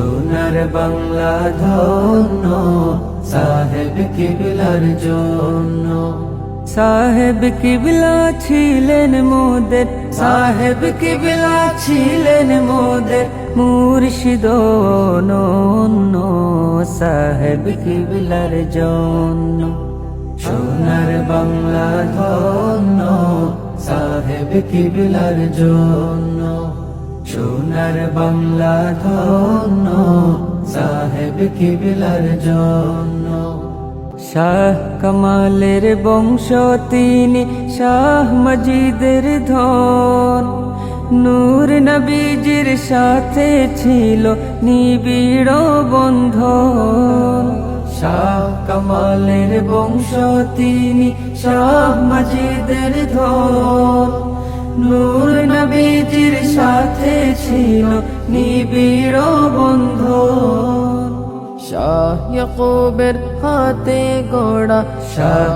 সোনার বাংলা ধন্য সাহেব কিবলার জন্য। সাহেব কিবলা ছিলেন মোদের, সাহেব কিবলা ছিলেন মোদের মুর্শিদ অনন্য। সাহেব কিবলার জন্য সোনার বাংলা ধন্য সাহেব কিবলার জন্য। সোনার বাংলা ধন্য সাহেব কিবলার জন্য। শাহ কামালের বংশ তিনি, শাহ মজিদের ধন। নূর নবীজির সাথে ছিল নিবিড় বন্ধন। শাহ কামালের বংশ তিনি, শাহ মজিদের ধন। নূর নবীজির সাথে ছিল নিবিড় বন্ধন। শাহ ইয়াকুবের হাতে গড়া শাহ